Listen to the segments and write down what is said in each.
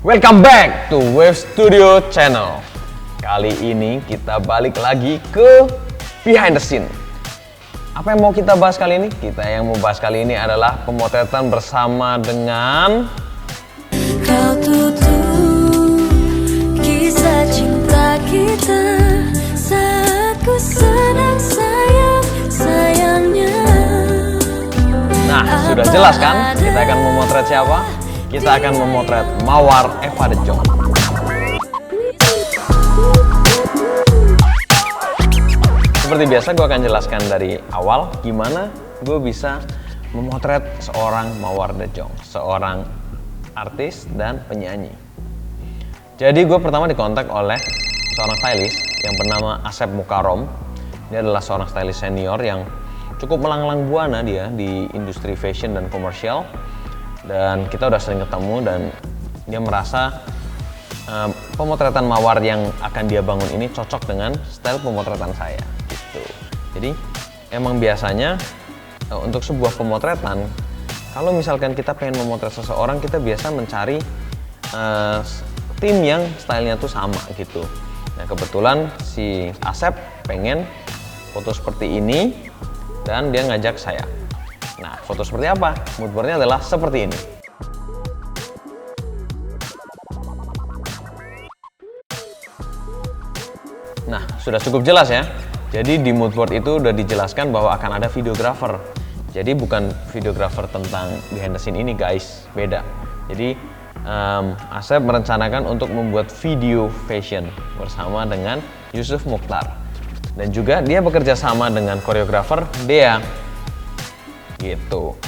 Welcome back to Wave Studio Channel. Kali ini kita balik lagi ke behind the scene. Apa yang mau kita bahas kali ini? Yang mau bahas kali ini adalah pemotretan bersama dengan Kau tutup kisah cinta kita saat ku senang sayangnya. Nah, sudah jelas kan? Kita akan memotret siapa? Kita akan memotret Mawar Eva De Jong. Seperti biasa gue akan jelaskan dari awal gimana gue bisa memotret seorang Mawar De Jong, seorang artis dan penyanyi. Jadi gue pertama dikontak oleh seorang stylist yang bernama Asep Mukarom. Dia adalah seorang stylist senior yang cukup melanglang buana dia di industri fashion dan komersial. Dan kita udah sering ketemu dan dia merasa pemotretan Mawar yang akan dia bangun ini cocok dengan style pemotretan saya gitu. Jadi emang biasanya untuk sebuah pemotretan, kalau misalkan kita pengen memotret seseorang, kita biasa mencari tim yang stylenya tuh sama gitu. Nah kebetulan si Asep pengen foto seperti ini dan dia ngajak saya. Nah, foto seperti apa? Moodboardnya adalah seperti ini. Nah, sudah cukup jelas ya. Jadi di moodboard itu udah dijelaskan bahwa akan ada videographer. Jadi bukan videographer tentang behind the scene ini guys, beda. Jadi Asep merencanakan untuk membuat video fashion bersama dengan Yusuf Mukhtar. Dan juga dia bekerja sama dengan koreografer Dea. Gitu.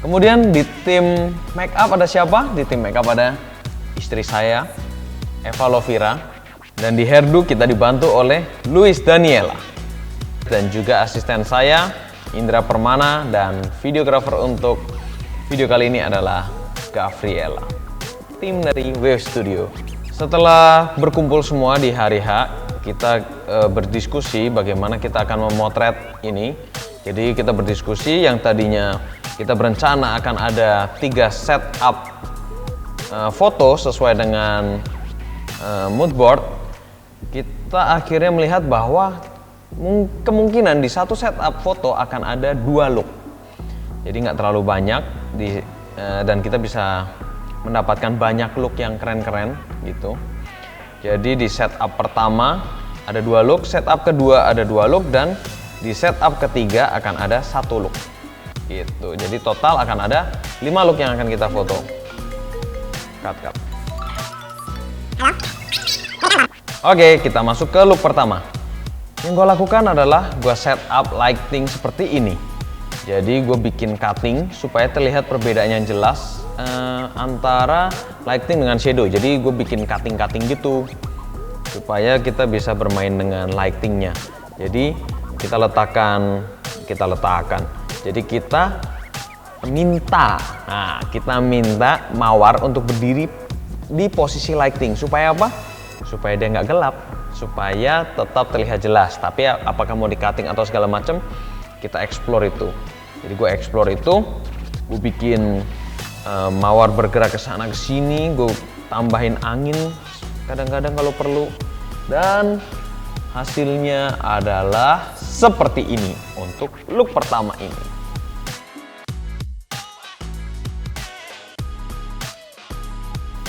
Kemudian di tim make up ada siapa? Di tim make up ada istri saya, Eva Lovira, dan di hairdo kita dibantu oleh Luis Daniela. Dan juga asisten saya, Indra Permana, dan videografer untuk video kali ini adalah Gavriela. Tim dari Wave Studio. Setelah berkumpul semua di hari H, kita berdiskusi bagaimana kita akan memotret ini. Jadi kita berdiskusi yang tadinya kita berencana akan ada 3 setup foto sesuai dengan moodboard. Kita akhirnya melihat bahwa kemungkinan di satu setup foto akan ada 2 look. Jadi nggak terlalu banyak dan kita bisa mendapatkan banyak look yang keren-keren gitu. Jadi di setup pertama ada 2 look, setup kedua ada 2 look, dan di setup ketiga akan ada 1 look gitu. Jadi total akan ada 5 look yang akan kita foto. Cut. Oke, kita masuk ke look pertama. Yang gue lakukan adalah gue setup lighting seperti ini. Jadi gue bikin cutting supaya terlihat perbedaannya yang jelas antara lighting dengan shadow. Jadi gue bikin cutting gitu supaya kita bisa bermain dengan lightingnya. Jadi kita letakkan. Jadi kita minta Mawar untuk berdiri di posisi lighting supaya apa? Supaya dia nggak gelap, supaya tetap terlihat jelas. Tapi apakah mau di cutting atau segala macam, kita explore itu. Jadi gue explore itu, gue bikin Mawar bergerak ke sana ke sini, gue tambahin angin kadang-kadang kalau perlu, dan hasilnya adalah seperti ini untuk look pertama ini.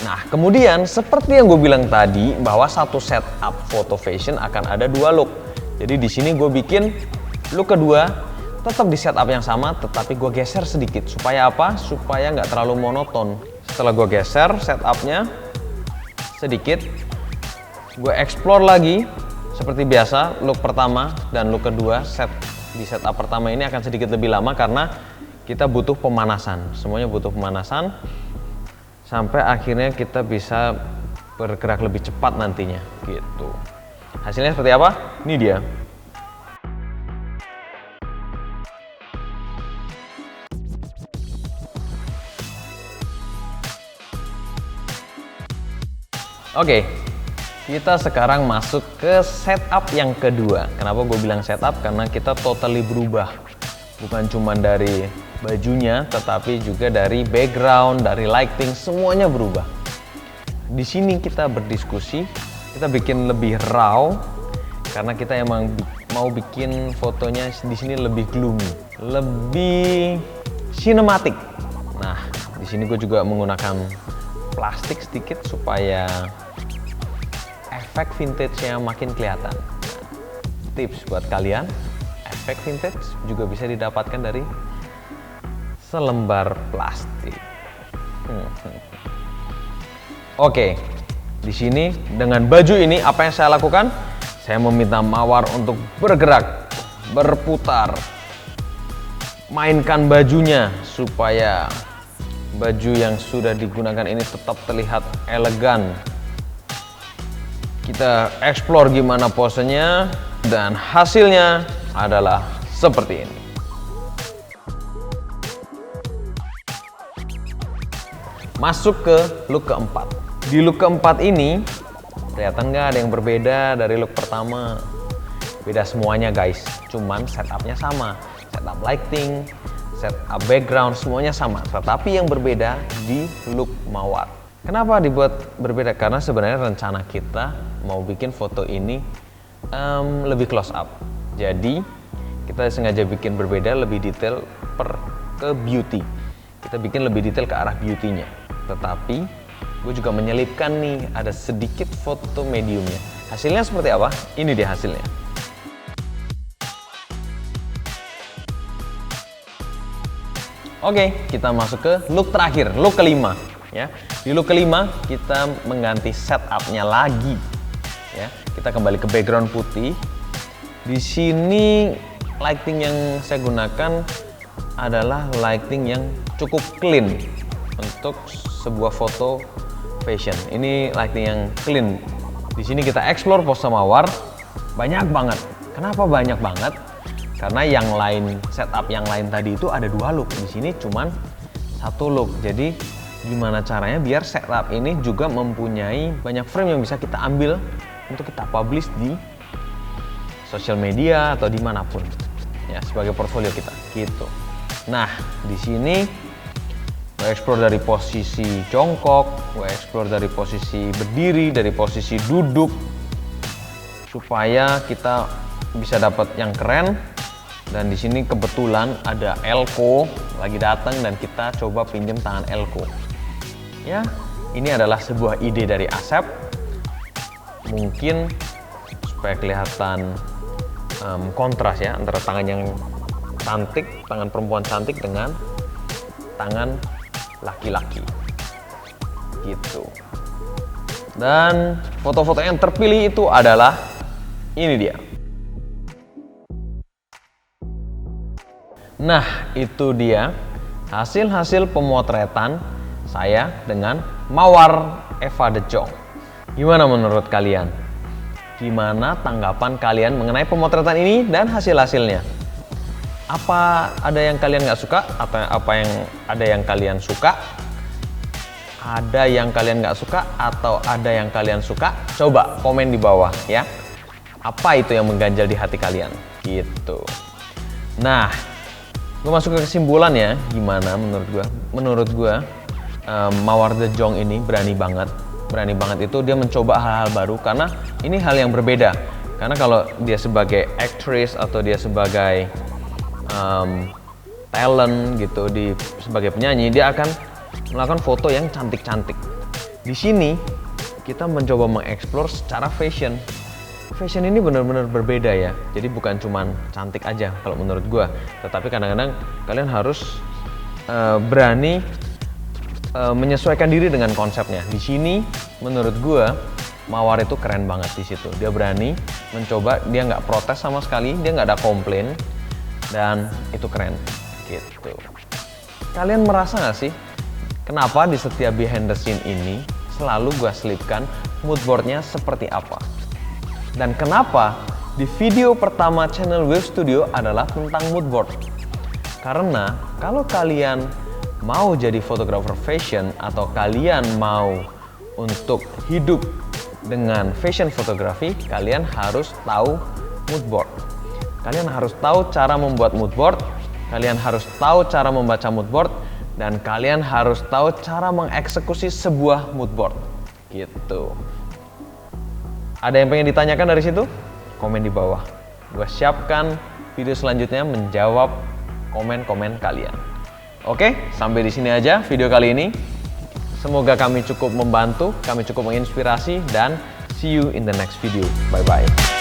Nah, kemudian seperti yang gue bilang tadi bahwa satu setup foto fashion akan ada 2 look. Jadi di sini gue bikin look kedua tetap di setup yang sama, tetapi gue geser sedikit. Supaya apa? Supaya nggak terlalu monoton. Setelah gue geser setupnya sedikit, gue explore lagi. Seperti biasa, look pertama dan look kedua di setup pertama ini akan sedikit lebih lama karena kita butuh pemanasan. Semuanya butuh pemanasan sampai akhirnya kita bisa bergerak lebih cepat nantinya gitu. Hasilnya seperti apa? Ini dia. Oke. Kita sekarang masuk ke setup yang kedua. Kenapa gue bilang setup? Karena kita totally berubah. Bukan cuma dari bajunya, tetapi juga dari background, dari lighting, semuanya berubah. di sini kita berdiskusi, kita bikin lebih raw karena kita emang mau bikin fotonya di sini lebih gloomy, lebih sinematik. Nah, di sini gue juga menggunakan plastik sedikit supaya efek vintage-nya makin kelihatan. Tips buat kalian, efek vintage juga bisa didapatkan dari selembar plastik. Oke, di sini dengan baju ini apa yang saya lakukan? Saya meminta Mawar untuk bergerak, berputar, mainkan bajunya supaya baju yang sudah digunakan ini tetap terlihat elegan. Kita explore gimana posenya dan hasilnya adalah seperti ini. Masuk ke look keempat. Di look keempat ini kelihatan nggak ada yang berbeda dari look pertama? Beda semuanya guys, cuman setupnya sama. Setup lighting, setup background, semuanya sama. Tetapi yang berbeda di look Mawar. Kenapa dibuat berbeda? Karena sebenarnya rencana kita mau bikin foto ini lebih close up. Jadi kita sengaja bikin berbeda, lebih detail ke beauty. Kita bikin lebih detail ke arah beauty-nya. Tetapi gue juga menyelipkan nih, ada sedikit foto mediumnya. Hasilnya seperti apa? Ini dia hasilnya. Oke, kita masuk ke look terakhir, look kelima. Ya, di look kelima kita mengganti setupnya lagi. Ya, kita kembali ke background putih. Di sini lighting yang saya gunakan adalah lighting yang cukup clean untuk sebuah foto fashion. Ini lighting yang clean. Di sini kita explore pose Mawar banyak banget. Kenapa banyak banget? Karena yang lain, setup yang lain tadi itu ada 2 look. Di sini cuman 1 look. Jadi gimana caranya biar setup ini juga mempunyai banyak frame yang bisa kita ambil untuk kita publish di sosial media atau dimanapun. Ya, sebagai portfolio kita. Gitu. Nah, di sini gue explore dari posisi jongkok, gue explore dari posisi berdiri, dari posisi duduk, supaya kita bisa dapat yang keren. Dan di sini kebetulan ada Elko lagi datang dan kita coba pinjam tangan Elko. Ya, ini adalah sebuah ide dari Asep. Mungkin supaya kelihatan kontras ya antara tangan yang cantik, tangan perempuan cantik dengan tangan laki-laki gitu. Dan foto-foto yang terpilih itu adalah ini dia. Nah, itu dia hasil-hasil pemotretan saya dengan Mawar Eva De Jong. Gimana menurut kalian? Gimana tanggapan kalian mengenai pemotretan ini dan hasil-hasilnya? Apa ada yang kalian nggak suka atau ada yang kalian suka? Ada yang kalian nggak suka atau ada yang kalian suka? Coba komen di bawah ya. Apa itu yang mengganjal di hati kalian? Gitu. Nah, gue masuk ke kesimpulan ya. Gimana menurut gue? Menurut gue Mawar De Jong ini berani banget. Berani banget itu dia mencoba hal-hal baru karena ini hal yang berbeda. Karena kalau dia sebagai aktris atau dia sebagai talent gitu sebagai penyanyi, dia akan melakukan foto yang cantik-cantik. Di sini kita mencoba mengeksplor secara fashion. Fashion ini benar-benar berbeda ya. Jadi bukan cuman cantik aja kalau menurut gua, tetapi kadang-kadang kalian harus berani menyesuaikan diri dengan konsepnya. Di sini menurut gua Mawar itu keren banget di situ. Dia berani mencoba, dia nggak protes sama sekali, dia nggak ada komplain. Dan itu keren gitu. Kalian merasa gak sih kenapa di setiap behind the scene ini selalu gue selipkan moodboardnya seperti apa? Dan kenapa di video pertama channel Wave Studio adalah tentang moodboard? Karena kalau kalian mau jadi fotografer fashion atau kalian mau untuk hidup dengan fashion fotografi, kalian harus tahu moodboard. Kalian harus tahu cara membuat moodboard, kalian harus tahu cara membaca moodboard, dan kalian harus tahu cara mengeksekusi sebuah moodboard. Gitu. Ada yang pengen ditanyakan dari situ? Komen di bawah. Gue siapkan video selanjutnya menjawab komen-komen kalian. Oke, sampai di sini aja video kali ini. Semoga kami cukup membantu, kami cukup menginspirasi, dan see you in the next video. Bye-bye.